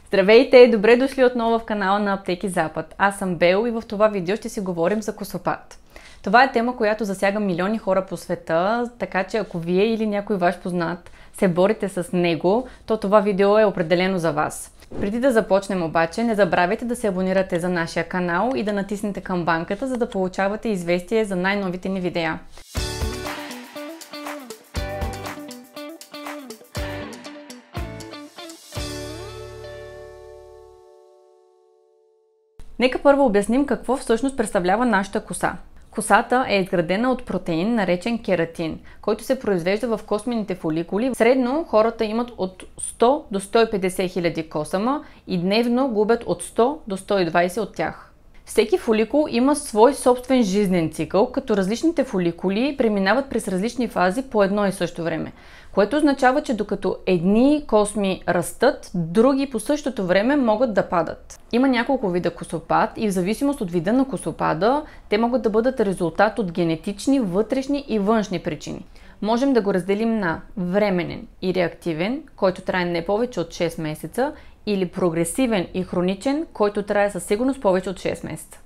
Здравейте! Добре дошли отново в канала на Аптеки Запад. Аз съм Бел и в това видео ще си говорим за косопат. Това е тема, която засяга милиони хора по света, така че ако вие или някой ваш познат се борите с него, то това видео е определено за вас. Преди да започнем обаче, не забравяйте да се абонирате за нашия канал и да натиснете камбанката, за да получавате известие за най-новите ни видеа. Нека първо обясним какво всъщност представлява нашата коса. Косата е изградена от протеин, наречен кератин, който се произвежда в космените фоликули. Средно хората имат от 100 до 150 хиляди косама и дневно губят от 100 до 120 от тях. Всеки фоликул има свой собствен жизнен цикъл, като различните фоликули преминават през различни фази по едно и също време, което означава, че докато едни косми растат, други по същото време могат да падат. Има няколко вида косопад и в зависимост от вида на косопада, те могат да бъдат резултат от генетични, вътрешни и външни причини. Можем да го разделим на временен и реактивен, който трае не повече от 6 месеца, или прогресивен и хроничен, който трае със сигурност повече от 6 месеца.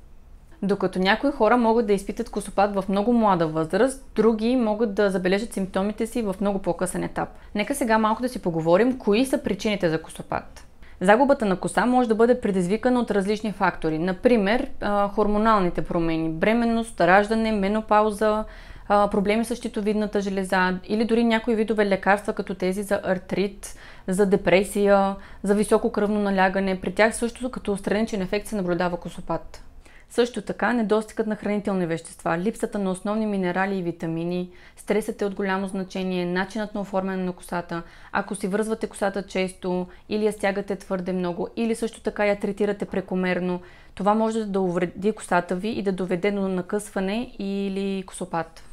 Докато някои хора могат да изпитат косопад в много млада възраст, други могат да забележат симптомите си в много по-късен етап. Нека сега малко да си поговорим кои са причините за косопад. Загубата на коса може да бъде предизвикана от различни фактори, например хормоналните промени, бременност, раждане, менопауза, проблеми с щитовидната железа или дори някои видове лекарства, като тези за артрит, за депресия, за високо кръвно налягане. При тях също като страничен ефект се наблюдава косопад. Също така недостигът на хранителни вещества, липсата на основни минерали и витамини, стресът е от голямо значение, начинът на оформяне на косата, ако си връзвате косата често или я стягате твърде много или също така я третирате прекомерно, това може да увреди косата ви и да доведе до накъсване или косопад.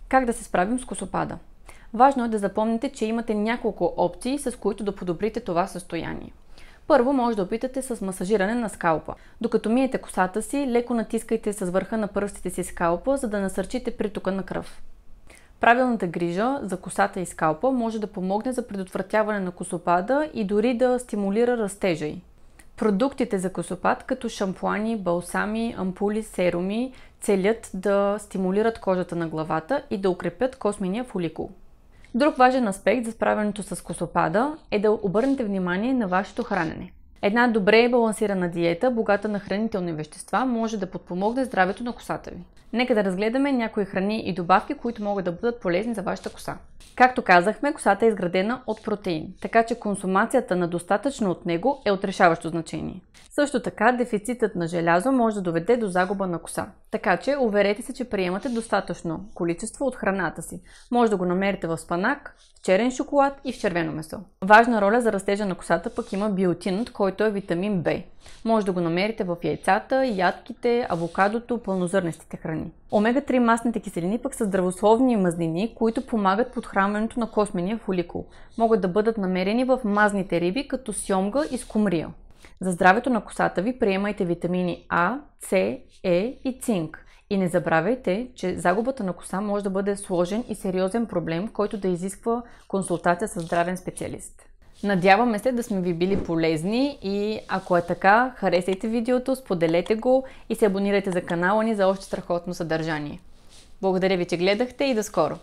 Как да се справим с косопада? Важно е да запомните, че имате няколко опции, с които да подобрите това състояние. Първо може да опитате с масажиране на скалпа. Докато миете косата си, леко натискайте с върха на пръстите си скалпа, за да насърчите притока на кръв. Правилната грижа за косата и скалпа може да помогне за предотвратяване на косопада и дори да стимулира растежа й. Продуктите за косопад, като шампуани, балсами, ампули, серуми, целят да стимулират кожата на главата и да укрепят космения фоликул. Друг важен аспект за справянето с косопада е да обърнете внимание на вашето хранене. Една добре балансирана диета, богата на хранителни вещества, може да подпомогне здравето на косата ви. Нека да разгледаме някои храни и добавки, които могат да бъдат полезни за вашата коса. Както казахме, косата е изградена от протеин, така че консумацията на достатъчно от него е от решаващо значение. Също така, дефицитът на желязо може да доведе до загуба на коса. Така че, уверете се, че приемате достатъчно количество от храната си. Може да го намерите в спанак, в черен шоколад и в червено месо. Важна роля за растежа на косата пък има биотинът, който е витамин В. Може да го намерите в яйцата, ядките, авокадото, пълнозърнестите храни. Омега-3 масните киселини пък са здравословни мазнини, които помагат подхранването на космения фоликул. Могат да бъдат намерени в мазните риби, като сьомга и скумрия. За здравето на косата ви приемайте витамини А, С, Е и цинк. И не забравяйте, че загубата на коса може да бъде сложен и сериозен проблем, който да изисква консултация с здравен специалист. Надяваме се да сме ви били полезни и ако е така, харесайте видеото, споделете го и се абонирайте за канала ни за още страхотно съдържание. Благодаря ви, че гледахте и до скоро!